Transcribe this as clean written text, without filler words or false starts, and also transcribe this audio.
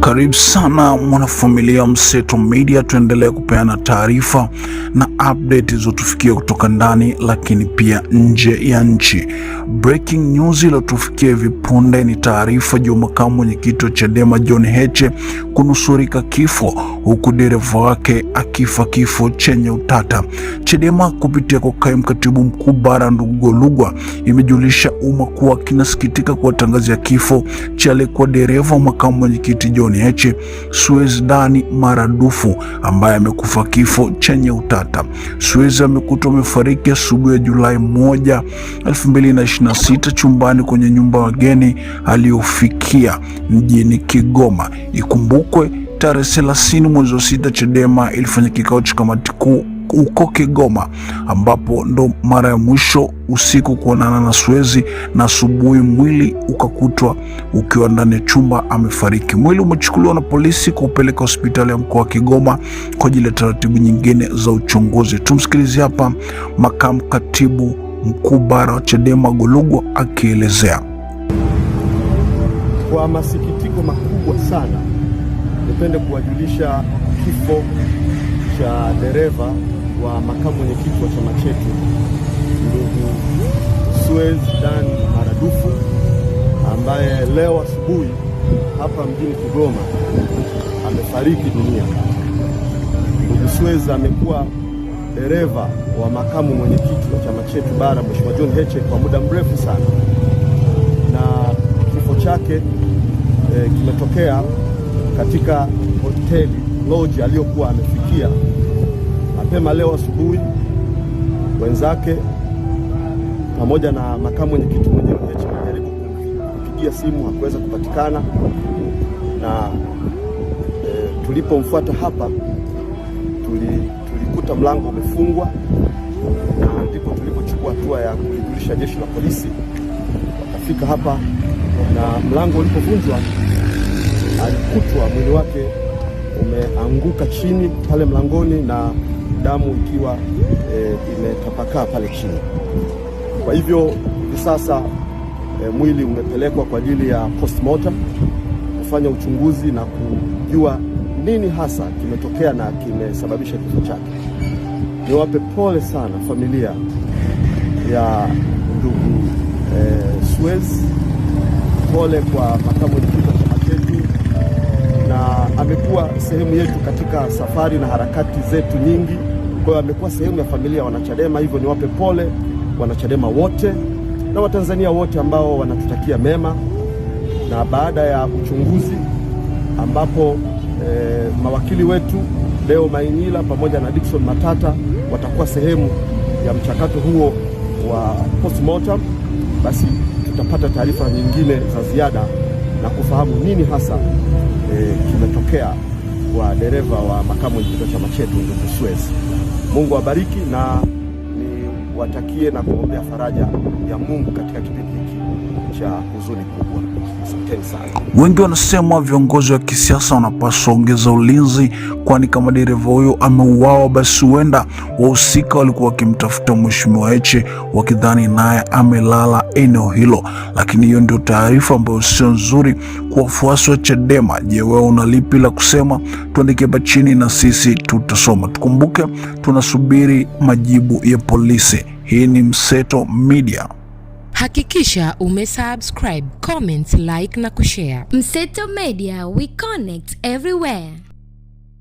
Karibu sana mwanafamilia Mseto Media, tuendelee kupeana taarifa na update zotufikia kutoka ndani lakini pia nje ya nchi. Breaking news iliyotufikia hivi punde ni taarifa juu makamu mwenyekiti wa Chadema John Heche kunusurika kifo, huku dereva wake akifa kifo chenye utata. Chadema kupitia kwa kaimu katibu mkuu Bara Ndugu Golugwa imejulisha umma kuwa kinasikitika kuwatangazia kifo cha aliyekuwa dereva makamu mwenyekiti John Heche Suez Dani Maradufu ambaye amekufa kifo chenye utata. Suez amekutwa amefariki asubuhi ya Julai 1, 2026 chumbani kwenye nyumba ya wageni aliyofikia mjini Kigoma. Ikumbukwe tarehe 30 mwezi wa 6 Chadema ilifanya kikao cha kamati kuu uko Kigoma, ambapo ndo mara ya mwisho usiku kuonana na Suez, na asubuhi mwili ukakutwa ukiwa ndani ya chumba amefariki. Mwili umechukuliwa na polisi kupeleka hospitali ya mkoa wa Kigoma kwa ajili ya taratibu nyingine za uchunguzi. Tumsikilize hapa makamu katibu mkuu Bara wa Chadema Golugwa akielezea. Kwa masikitiko makubwa sana, nipende kuwajulisha kifo cha dereva wa makamu mwenyekiti wa chama chetu ndugu Suez Dani Maradufu, ambaye leo asubuhi hapa mjini Kigoma amefariki dunia. Ndugu Suez amekuwa dereva wa makamu mwenyekiti wa chama chetu Bara, Mheshimiwa John Heche, kwa muda mrefu sana, na kifo chake kimetokea katika hoteli lodge aliyokuwa amefikia mapema leo asubuhi. Wenzake pamoja na makamu mwenyekiti mwenyewe walijaribu kupigia simu, hakuweza kupatikana, na tulipomfuata hapa tulikuta mlango umefungwa, na ndipo tulipochukua hatua ya kujulisha jeshi la polisi. Wakafika hapa na mlango ulipovunjwa, alikutwa mwili wake umeanguka chini pale mlangoni na damu ikiwa imetapakaa pale chini. Kwa hivyo hivi sasa mwili umepelekwa kwa ajili ya postmortem kufanya uchunguzi na kujua nini hasa kimetokea na kimesababisha kifo chake. Niwape pole sana familia ya ndugu Suez, pole kwa makamu mwenyekiti wa chama chetu, na amekuwa sehemu yetu katika safari na harakati zetu nyingi. Kwa hiyo amekuwa sehemu ya familia ya wanachadema. Hivyo niwape pole wanachadema wote na Watanzania wote ambao wanatutakia mema. Na baada ya uchunguzi ambapo mawakili wetu Leo Mainyila pamoja na Dickson Matata watakuwa sehemu ya mchakato huo wa postmortem, basi tutapata taarifa nyingine za ziada na kufahamu nini hasa kimetokea kwa dereva wa makamu mwenyekiti wa chama chetu ndugu Suez. Mungu awabariki na niwatakie na kuombea faraja ya Mungu katika kipindi hiki cha huzuni kubwa. Asanteni sana. Wengi wanasema viongozi wa kisiasa wanapaswa ongeza ulinzi, kwani kama dereva huyo ameuawa, basi huenda wahusika walikuwa wakimtafuta Mheshimiwa Heche wakidhani naye amelala eneo hilo. Lakini hiyo ndio taarifa ambayo sio nzuri kwa wafuasi wa Chadema. Je, wewe una lipi la kusema? Tuandike hapa chini na sisi tutasoma. Tukumbuke tunasubiri majibu ya polisi. Hii ni Mseto Media. Hakikisha umesubscribe, comment, like na kushare. Mseto Media, we connect everywhere.